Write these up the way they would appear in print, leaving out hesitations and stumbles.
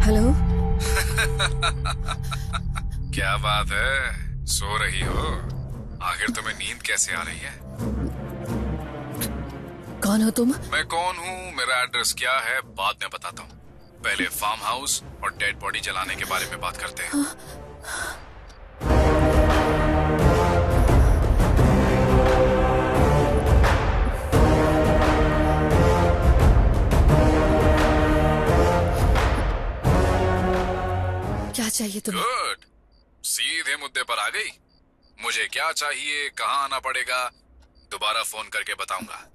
Hello. क्या बात है, सो रही हो? आखिर तुम्हें नींद कैसे आ रही है? कौन हो तुम? मैं कौन हूँ, मेरा एड्रेस क्या है, बाद में बताता हूँ। पहले फार्म हाउस और डेड बॉडी जलाने के बारे में बात करते हैं। क्या चाहिए तुम्हें? गुड, सीधे मुद्दे पर आ गई। मुझे क्या चाहिए, कहाँ आना पड़ेगा, दोबारा फोन करके बताऊंगा।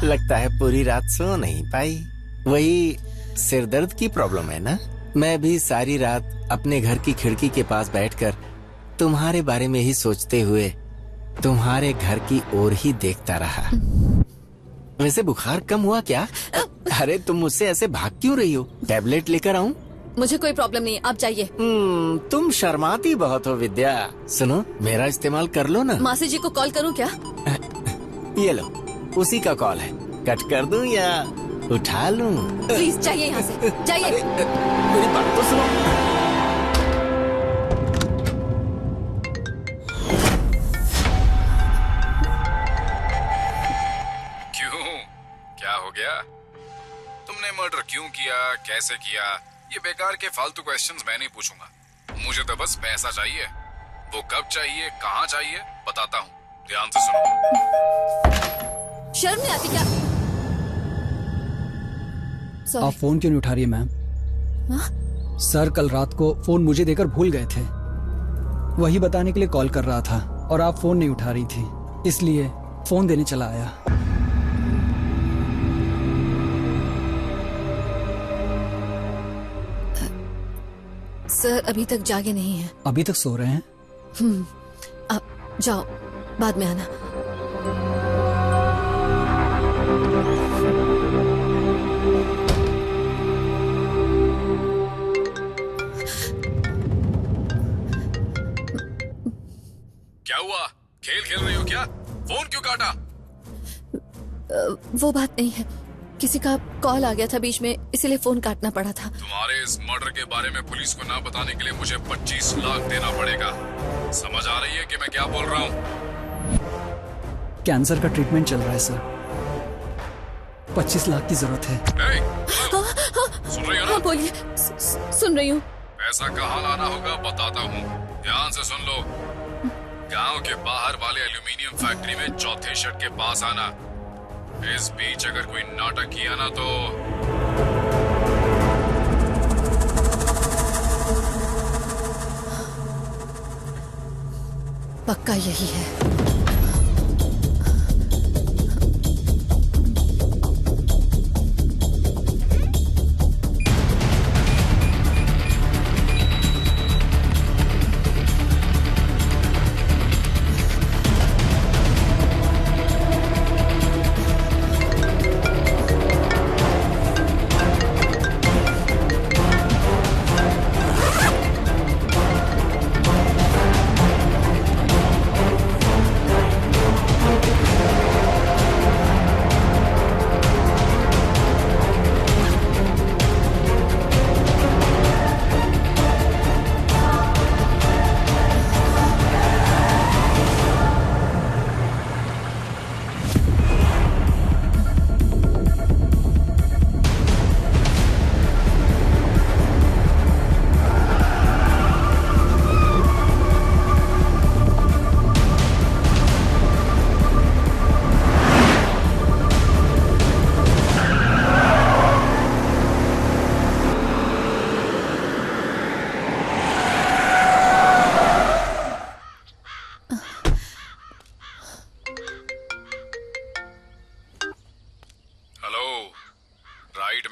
लगता है पूरी रात सो नहीं पाई। वही सिरदर्द की प्रॉब्लम है ना? मैं भी सारी रात अपने घर की खिड़की के पास बैठकर तुम्हारे बारे में ही सोचते हुए तुम्हारे घर की ओर ही देखता रहा। वैसे बुखार कम हुआ क्या? अरे तुम मुझसे ऐसे भाग क्यों रही हो? टैबलेट लेकर आऊं? मुझे कोई प्रॉब्लम नहीं, आप जाइए। तुम शर्माती बहुत हो विद्या। सुनो, मेरा इस्तेमाल कर लो ना। मासी जी को कॉल करूं क्या? ये लो, उसी का कॉल है। कट कर दूं या उठा लूं? प्लीज जाइए यहाँ से, जाइए। मेरी बात तो सुनो। क्यों, क्या हो गया? तुमने मर्डर क्यों किया, कैसे किया, ये बेकार के फालतू क्वेश्चंस मैं नहीं पूछूंगा। मुझे तो बस पैसा चाहिए। वो कब चाहिए, कहाँ चाहिए, बताता हूँ। ध्यान से सुनो। शर्म नहीं आती क्या? आप फोन क्यों नहीं उठा रही है मैम? सर कल रात को फोन मुझे देकर भूल गए थे। वही बताने के लिए कॉल कर रहा था और आप फोन नहीं उठा रही थी, इसलिए फोन देने चला आया। सर अभी तक जागे नहीं हैं। अभी तक सो रहे हैं? आप जाओ, बाद में आना। क्या हुआ, खेल खेल रही हो क्या? फोन क्यों काटा? वो बात नहीं है, किसी का कॉल आ गया था बीच में, इसीलिए फोन काटना पड़ा था। तुम्हारे इस मर्डर के बारे में पुलिस को ना बताने के लिए मुझे 25 लाख देना पड़ेगा। समझ आ रही है कि मैं क्या बोल रहा हूँ? कैंसर का ट्रीटमेंट चल रहा है सर। 25 लाख की जरूरत है। सुन रही हो ना? हाँ बोलिए, सुन रही हूँ। पैसा कहाँ लाना होगा बताता हूँ, ध्यान से सुन लो। गांव के बाहर वाले एल्यूमिनियम फैक्ट्री में चौथे शट के पास आना। इस बीच अगर कोई नाटक किया ना तो पक्का यही है।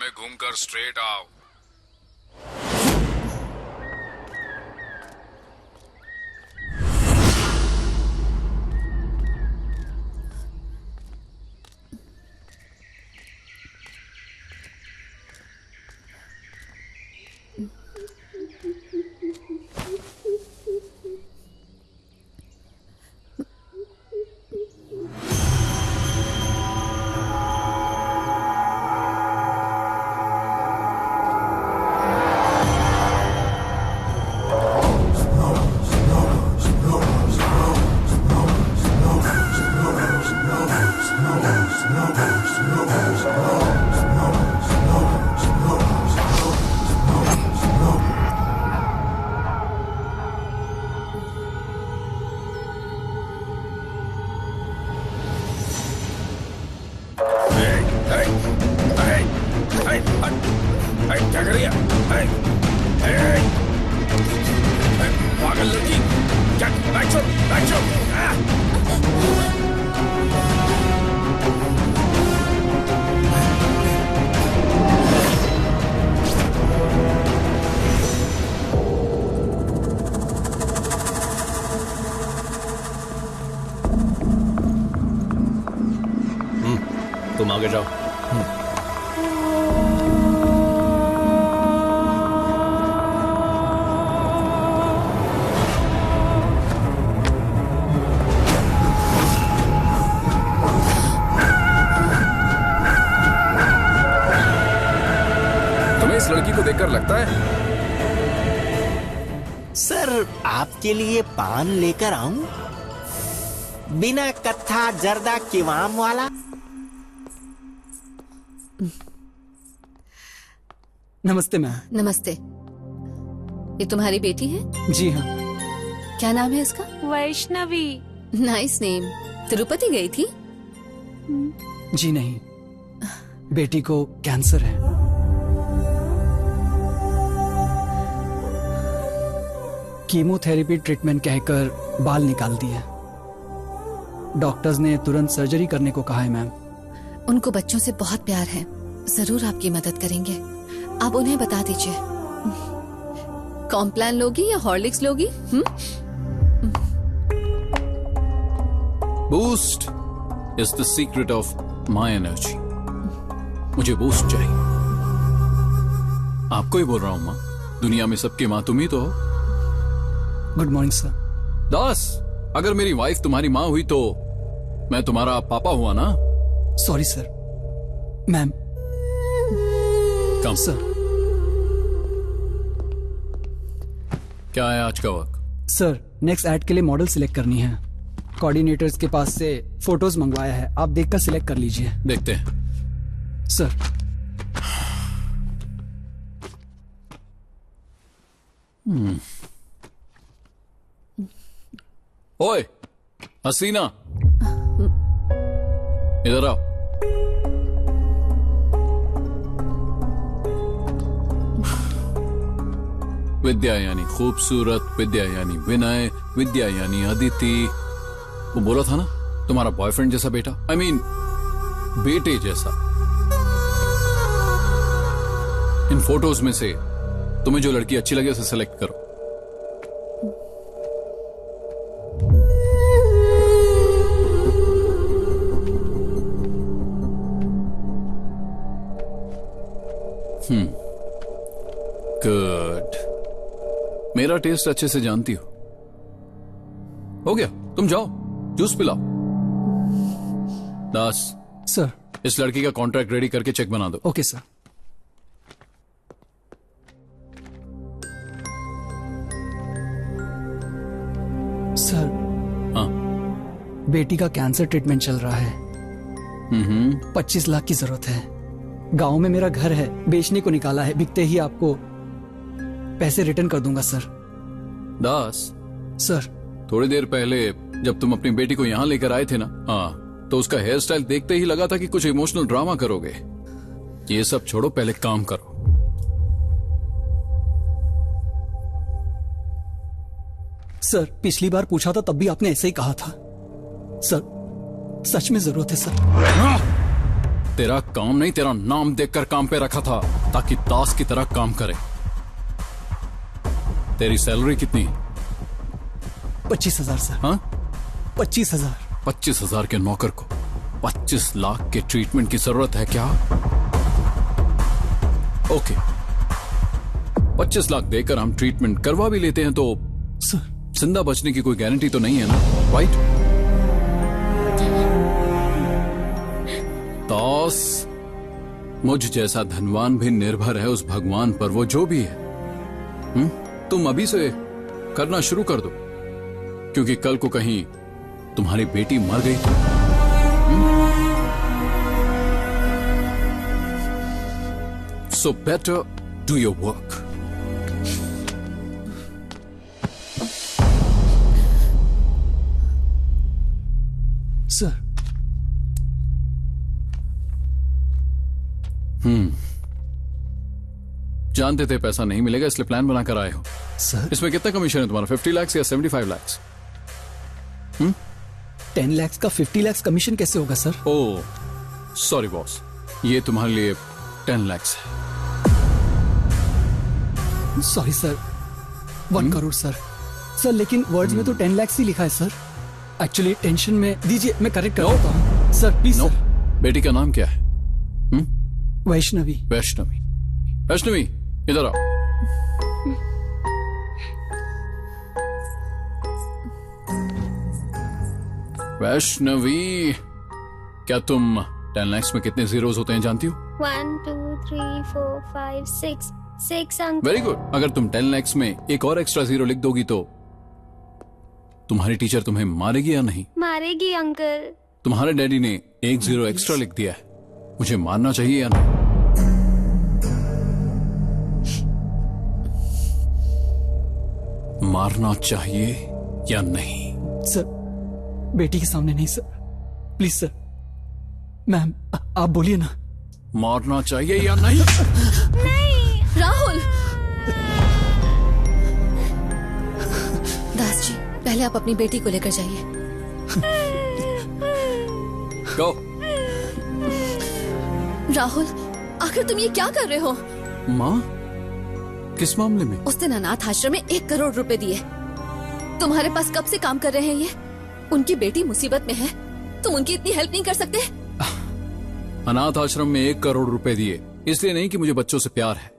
में घूमकर स्ट्रेट आओ। क्या कर रही है? पागल लड़की, क्या बैठ जाओ, बैठ जाओ। तुम आगे जाओ। तुम्हें इस लड़की को देखकर लगता है सर आपके लिए पान लेकर आऊं? बिना कत्था जर्दा किवाम वाला। नमस्ते मैम। नमस्ते। ये तुम्हारी बेटी है? जी हाँ। क्या नाम है इसका? वैष्णवी। Nice name. तिरुपति गई थी? जी नहीं, बेटी को कैंसर है। कीमोथेरेपी ट्रीटमेंट कहकर बाल निकाल दिए। डॉक्टर्स ने तुरंत सर्जरी करने को कहा है मैम। उनको बच्चों से बहुत प्यार है, जरूर आपकी मदद करेंगे। आप उन्हें बता दीजिए। कॉम्प्लान लोगी या हॉर्लिक्स लोगी? Boost is the secret of my energy. मुझे बूस्ट चाहिए। आपको ही बोल रहा हूं माँ, दुनिया में सबकी माँ तुम ही तो हो। Good morning sir. दास, अगर मेरी वाइफ तुम्हारी माँ हुई तो मैं तुम्हारा पापा हुआ ना? Sorry sir. मैम। कम सर। क्या है आज का वर्क? सर नेक्स्ट एड के लिए मॉडल सिलेक्ट करनी है। कोऑर्डिनेटर्स के पास से फोटोज मंगवाया है, आप देखकर सिलेक्ट कर लीजिए। देखते हैं। सर। ओए हसीना, इधर आओ। विद्या यानी खूबसूरत, विद्या यानी विनय, विद्या यानी अदिति। वो बोला था ना तुम्हारा बॉयफ्रेंड जैसा बेटा, आई मीन बेटे जैसा। इन फोटोज में से तुम्हें जो लड़की अच्छी लगे उसे सेलेक्ट करो। गुड। मेरा टेस्ट अच्छे से जानती हो। हो गया, तुम जाओ जूस पिलाओ। दास। सर। इस लड़की का कॉन्ट्रैक्ट रेडी करके चेक बना दो। Okay sir. सर। हाँ। बेटी का कैंसर ट्रीटमेंट चल रहा है। 25 लाख की जरूरत है। गांव में मेरा घर है, बेचने को निकाला है। बिकते ही आपको पैसे रिटर्न कर दूंगा सर। दास। सर। थोड़ी देर पहले जब तुम अपनी बेटी को यहां लेकर आए थे ना, हाँ, तो उसका हेयर स्टाइल देखते ही लगा था कि कुछ इमोशनल ड्रामा करोगे। ये सब छोड़ो, पहले काम करो। सर पिछली बार पूछा था तब भी आपने ऐसे ही कहा था। सर सच में जरूरत है सर। तेरा काम नहीं, तेरा नाम देखकर काम पे रखा था ताकि दास की तरह काम करे। तेरी सैलरी कितनी? 25,000 सर। हाँ, 25,000। 25,000 के नौकर को 25 लाख के ट्रीटमेंट की जरूरत है क्या? ओके, 25 लाख देकर हम ट्रीटमेंट करवा भी लेते हैं तो सर जिंदा बचने की कोई गारंटी तो नहीं है ना, राइट? दास, मुझ जैसा धनवान भी निर्भर है उस भगवान पर, वो जो भी है। तुम अभी से करना शुरू कर दो, क्योंकि कल को कहीं तुम्हारी बेटी मर गई तो। So better do your work. Sir. जानते थे पैसा नहीं मिलेगा, इसलिए प्लान बनाकर आए हो। सर इसमें कितना कमीशन है तुम्हारा? 50 लाख या 75 लाख? 10 लाख का 50 लाख कमीशन कैसे होगा सर? ओह सॉरी बॉस, ये तुम्हारे लिए 10 लाख है। Sorry sir, 1 crore sir. Sir लेकिन वर्ड्स में तो 10 लाख ही लिखा है सर। एक्चुअली टेंशन में दीजिए, मैं करेक्ट कर देता हूँ सर, प्लीज नो, सर। बेटी का नाम क्या है? वैष्णवी। वैष्णवी। वैष्णवी इधर आओ। वैष्णवी, क्या तुम 10 लाख में कितने जीरोस होते हैं जानती हो? 1 2 3 4 5 6 अंक। Very good. अगर तुम 10 लाख में एक और एक्स्ट्रा जीरो लिख दोगी तो तुम्हारी टीचर तुम्हें मारेगी या नहीं? मारेगी अंकल। तुम्हारे डैडी ने एक जीरो एक्स्ट्रा लिख दिया है, मुझे मारना चाहिए या नहीं? मारना चाहिए या नहीं? सर बेटी के सामने नहीं सर, प्लीज सर। मैम आप बोलिए ना। मारना चाहिए या नहीं? राहुल! दास जी, पहले आप अपनी बेटी को लेकर जाइए। गो। राहुल, आखिर तुम ये क्या कर रहे हो? माँ, किस मामले में? उस दिन अनाथ आश्रम में 1 करोड़ रुपए दिए। तुम्हारे पास कब से काम कर रहे हैं ये? उनकी बेटी मुसीबत में है, तुम उनकी इतनी हेल्प नहीं कर सकते? अनाथ आश्रम में 1 करोड़ रुपए दिए, इसलिए नहीं कि मुझे बच्चों से प्यार है,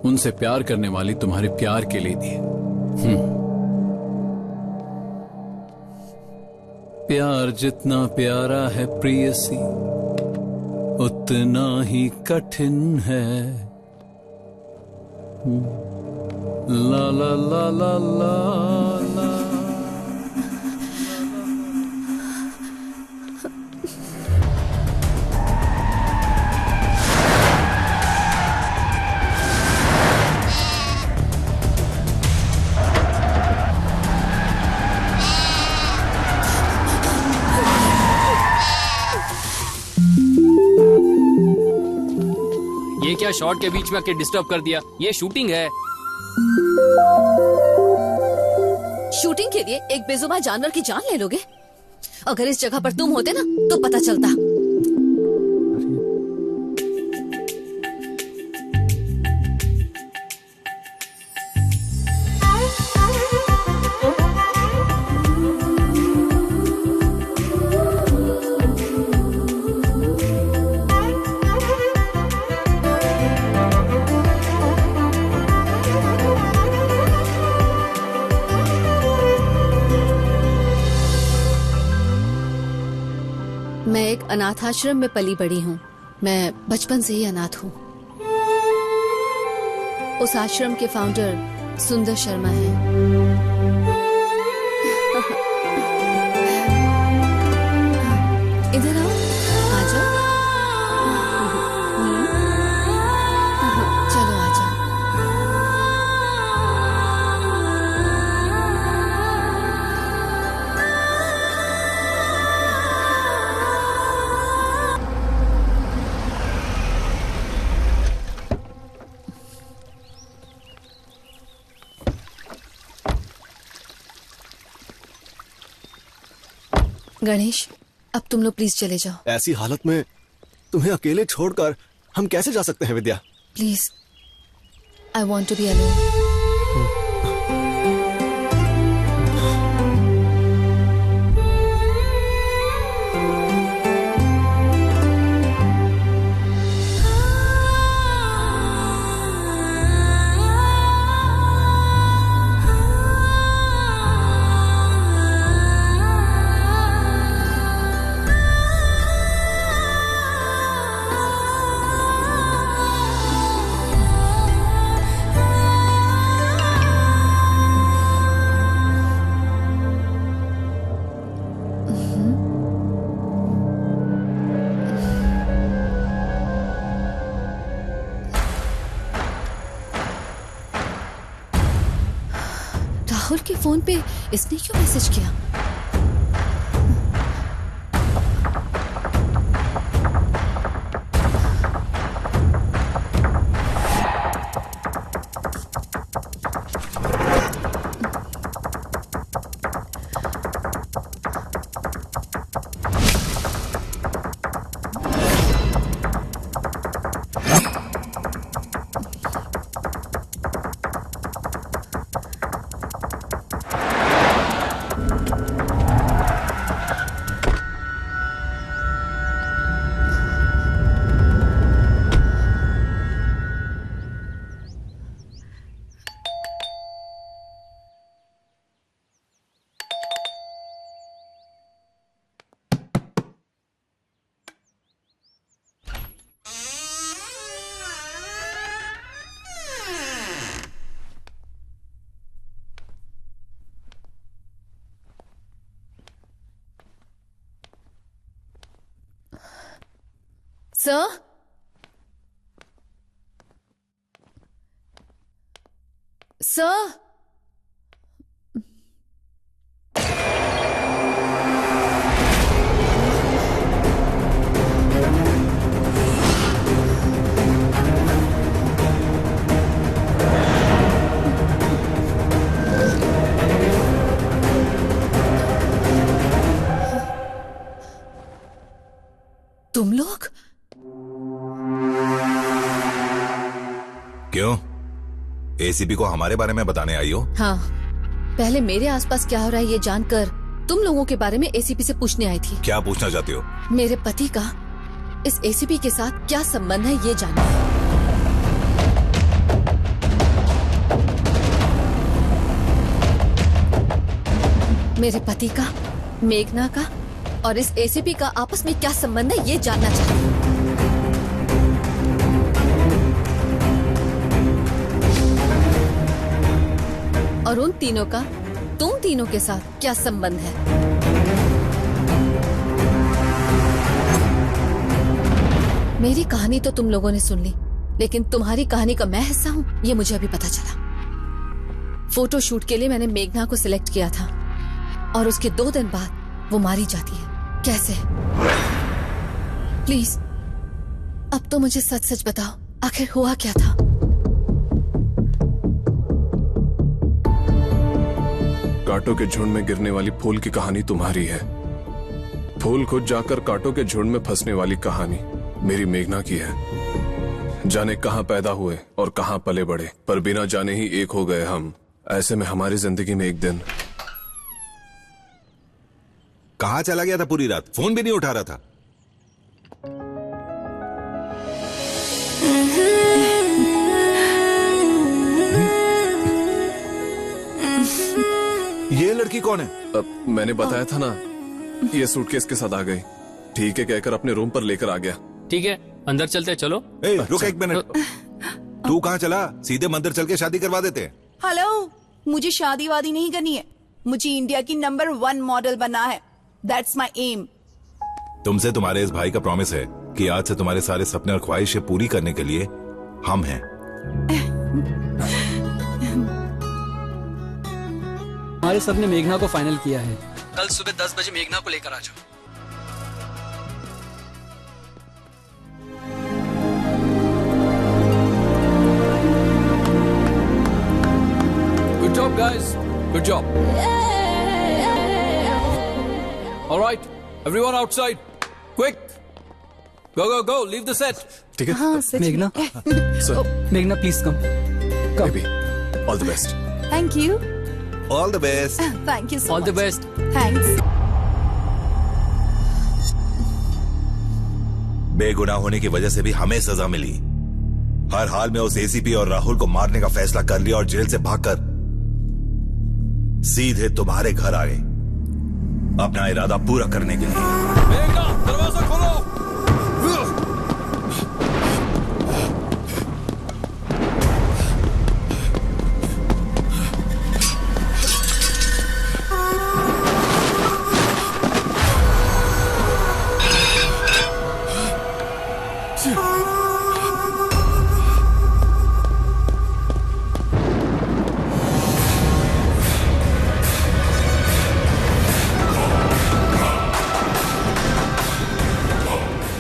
उनसे प्यार करने वाली तुम्हारे प्यार के लिए दिए। प्यार जितना प्यारा है प्रियसी, उतना ही कठिन है। ला ला ला ला ला ला। ये क्या शॉट के बीच में आके डिस्टर्ब कर दिया? ये शूटिंग है। शूटिंग के लिए एक बेजुबान जानवर की जान ले लोगे? अगर इस जगह पर तुम होते ना तो पता चलता। मैं एक अनाथ आश्रम में पली बड़ी हूँ। मैं बचपन से ही अनाथ हूँ। उस आश्रम के फाउंडर सुंदर शर्मा हैं। इधर आओ, आ जाओ। चलो आ जाओ। गणेश, अब तुम लोग प्लीज चले जाओ। ऐसी हालत में तुम्हें अकेले छोड़कर हम कैसे जा सकते हैं Vidya? Please, I want to be alone. Rahul के फोन पे इसने क्यों मैसेज किया? सर, सर, तुम लोग? क्यों? एसीपी को हमारे बारे में बताने आई हो? हाँ, पहले मेरे आसपास क्या हो रहा है ये जानकर तुम लोगों के बारे में एसीपी से पूछने आई थी। क्या पूछना चाहती हो? मेरे पति का इस एसीपी के साथ क्या संबंध है ये जानना। मेरे पति का, मेघना का और इस एसीपी का आपस में क्या संबंध है ये जानना चाहती हूँ। और उन तीनों का तुम तीनों के साथ क्या संबंध है? मेरी कहानी तो तुम लोगों ने सुन ली, लेकिन तुम्हारी कहानी का मैं हिस्सा हूँ ये मुझे अभी पता चला। फोटो शूट के लिए मैंने मेघना को सिलेक्ट किया था और उसके 2 दिन बाद वो मारी जाती है। कैसे? प्लीज अब तो मुझे सच सच बताओ, आखिर हुआ क्या था? कांटों के झुंड में गिरने वाली फूल की कहानी तुम्हारी है। फूल खुद जाकर कांटों के झुंड में फंसने वाली कहानी मेरी मेघना की है। जाने कहां पैदा हुए और कहां पले बड़े, पर बिना जाने ही एक हो गए हम। ऐसे में हमारी जिंदगी में एक दिन। कहाँ चला गया था पूरी रात? फोन भी नहीं उठा रहा था। ये लड़की कौन है? मैंने बताया था ना, ये सूटकेस के साथ आ गई। ठीक है कहकर अपने रूम पर लेकर आ गया। ठीक है, अंदर चलते, चलो। रुक एक मिनट। तू कहाँ चला? सीधे मंदिर चल के शादी करवा देते। हेलो, मुझे शादी वादी नहीं करनी है। मुझे इंडिया की नंबर 1 मॉडल बनना है। That's my aim. तुमसे तुम्हारे इस भाई का प्रॉमिस है कि आज से तुम्हारे सारे सपने और ख्वाहिशें पूरी करने के लिए हम हैं। हमारे सर ने मेघना को फाइनल किया है। कल सुबह 10 बजे मेघना को लेकर आ जाओ। Good job, guys. Good job. All right, everyone outside, quick. Go go go leave the set. ठीक है हाँ सच मेघना सर मेघना please come baby all the best. Thank you all the best. Thank you so all the much best. Thanks. बेगुनाह होने की वजह से भी हमें सजा मिली। हर हाल में उस एसीपी और राहुल को मारने का फैसला कर लिया और जेल से भागकर सीधे तुम्हारे घर आए अपना इरादा पूरा करने के लिए। मेघना दरवाजा खोलो।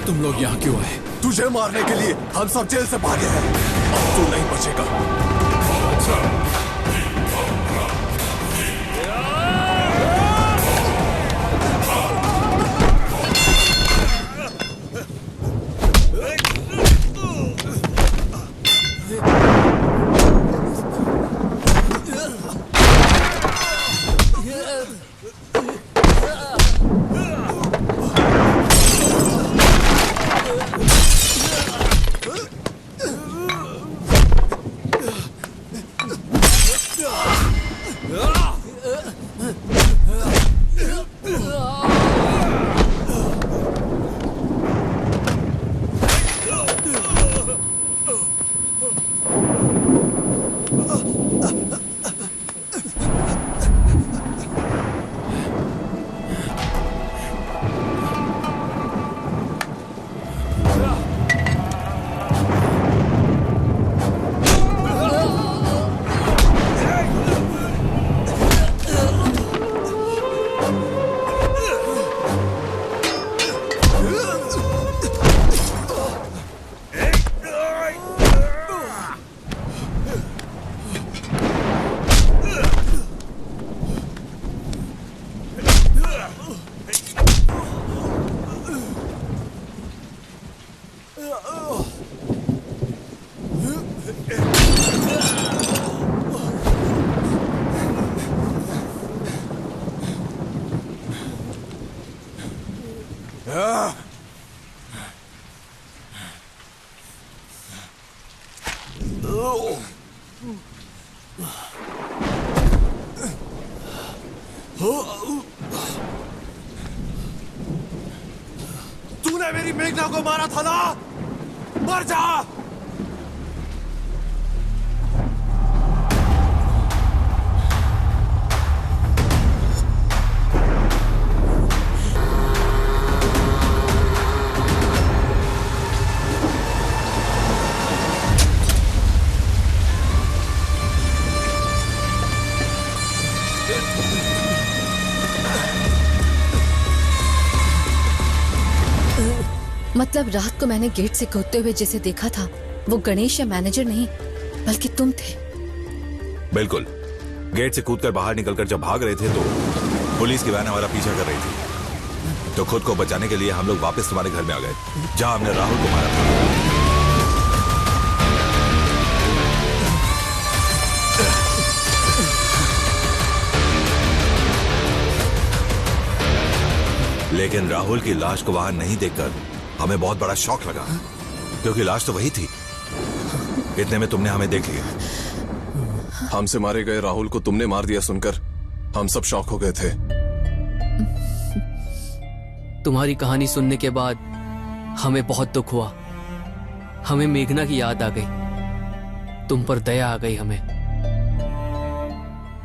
तुम लोग यहाँ क्यों आए? तुझे मारने के लिए हम सब जेल से भागे हैं। अब तू नहीं बचेगा। तूने मेरी मेघना को मारा था ना, मर जा। मतलब रात को मैंने गेट से कूदते हुए जिसे देखा था वो गणेश या मैनेजर नहीं बल्कि तुम थे। बिल्कुल। गेट से कूदकर बाहर निकलकर जब भाग रहे थे तो पुलिस की वैन हमारा पीछा कर रही थी, तो खुद को बचाने के लिए हम लोग वापस तुम्हारे घर में आ गए जहां हमने राहुल को मारा था। लेकिन राहुल की लाश को वहां नहीं देखकर हमें बहुत बड़ा शॉक लगा, क्योंकि लाश तो वही थी। इतने में तुमने हमें देख लिया। हमसे मारे गए राहुल को तुमने मार दिया सुनकर हम सब शॉक हो गए थे। तुम्हारी कहानी सुनने के बाद हमें बहुत दुख हुआ। हमें मेघना की याद आ गई, तुम पर दया आ गई हमें।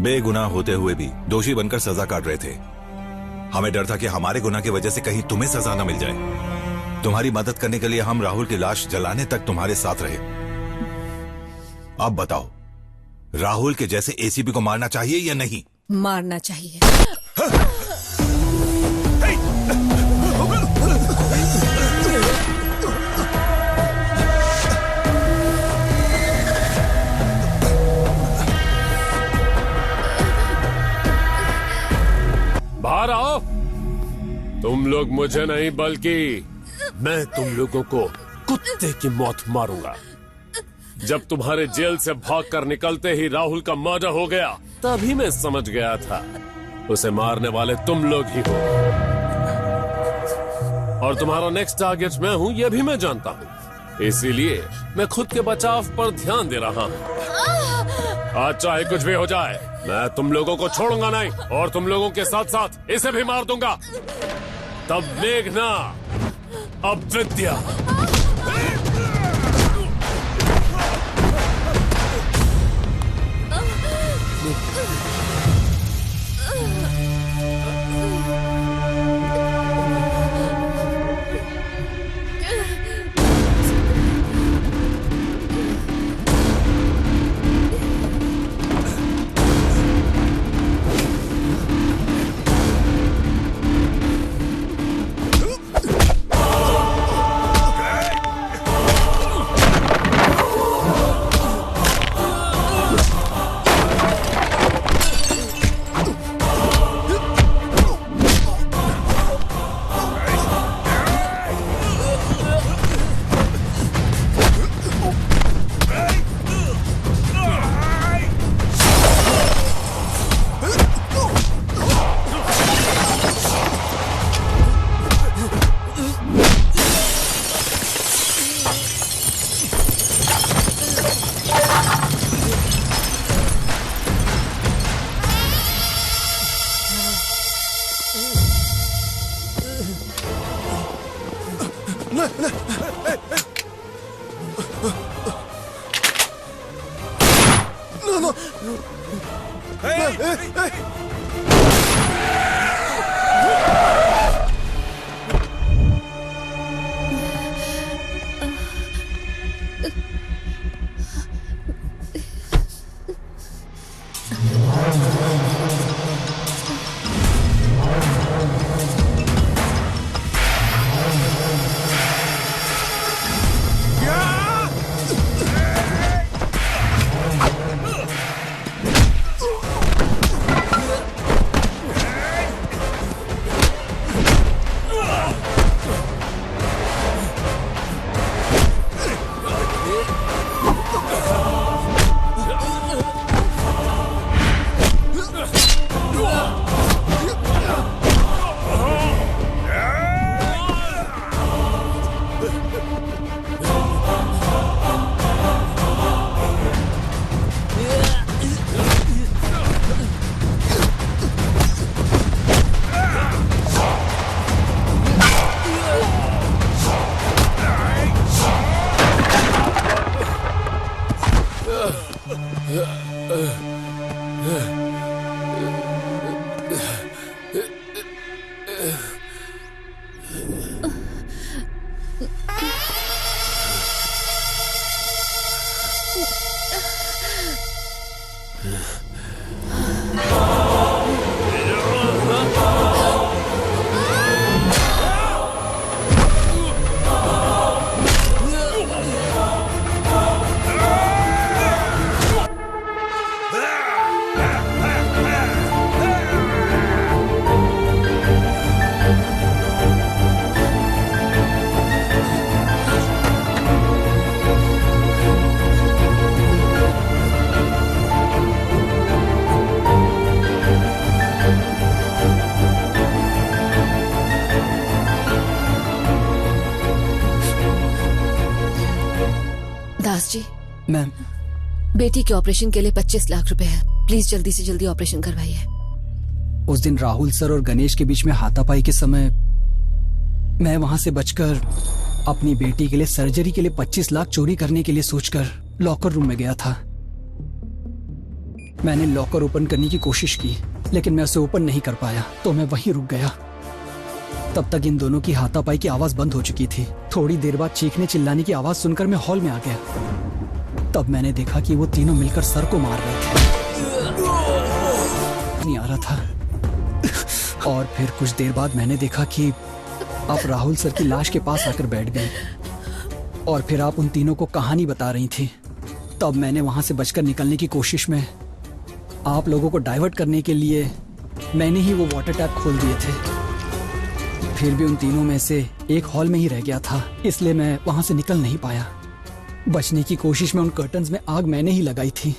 बेगुनाह होते हुए भी दोषी बनकर सजा काट रहे थे। हमें डर था कि हमारे गुनाह की वजह से कहीं तुम्हें सजा न मिल जाए। तुम्हारी मदद करने के लिए हम राहुल की लाश जलाने तक तुम्हारे साथ रहे। अब बताओ, राहुल के जैसे एसीपी को मारना चाहिए या नहीं? मारना चाहिए। बाहर आओ। तुम लोग मुझे नहीं बल्कि मैं तुम लोगों को कुत्ते की मौत मारूंगा। जब तुम्हारे जेल से भागकर निकलते ही राहुल का मर्डर हो गया, तभी मैं समझ गया था उसे मारने वाले तुम लोग ही हो। और तुम्हारा नेक्स्ट टारगेट मैं हूं, यह भी मैं जानता हूं। इसीलिए मैं खुद के बचाव पर ध्यान दे रहा हूं। आज चाहे कुछ भी हो जाए, मैं तुम लोगों को छोड़ूंगा नहीं, और तुम लोगों के साथ साथ इसे भी मार दूंगा। तब मेघना, अब विद्या। दास जी, मैम, बेटी के ऑपरेशन के लिए 25 लाख रुपए है। प्लीज जल्दी से जल्दी ऑपरेशन करवाइए। उस दिन राहुल सर और गणेश के बीच में हाथापाई के समय मैं वहां से बचकर अपनी बेटी के लिए सर्जरी के लिए 25 लाख चोरी करने के लिए सोचकर लॉकर रूम में गया था। मैंने लॉकर ओपन करने की कोशिश की, लेकिन मैं उसे ओपन नहीं कर पाया, तो मैं वहीं रुक गया। तब तक इन दोनों की हाथापाई की आवाज बंद हो चुकी थी। थोड़ी देर बाद चीखने चिल्लाने की आवाज सुनकर मैं हॉल में आ गया। तब मैंने देखा कि वो तीनों मिलकर सर को मार रहे थे। नहीं आ रहा था। और फिर कुछ देर बाद मैंने देखा कि आप राहुल सर की लाश के पास आकर बैठ गई, और फिर आप उन तीनों को कहानी बता रही थी। तब मैंने वहां से बचकर निकलने की कोशिश में आप लोगों को डाइवर्ट करने के लिए मैंने ही वो वाटर टैप खोल दिए थे। फिर भी उन तीनों में से एक हॉल में ही रह गया था, इसलिए मैं वहां से निकल नहीं पाया। बचने की कोशिश में उन कर्टन्स में आग मैंने ही लगाई थी।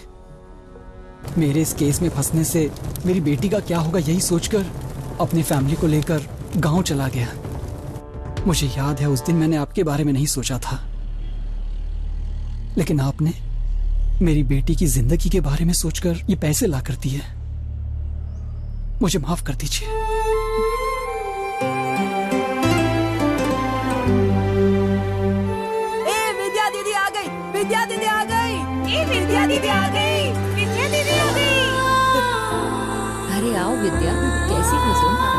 मेरे इस केस में फंसने से मेरी बेटी का क्या होगा यही सोचकर अपनी फैमिली को लेकर गांव चला गया। मुझे याद है उस दिन मैंने आपके बारे में नहीं सोचा था, लेकिन आपने मेरी बेटी की जिंदगी के बारे में सोचकर ये पैसे ला कर दिए। मुझे माफ कर दीजिए। ए विद्या दीदी आ गई, विद्या दीदी आ गई, ए विद्या दीदी आ गई, विद्या दीदी आ गई। अरे आओ विद्या, कैसी हो तुम?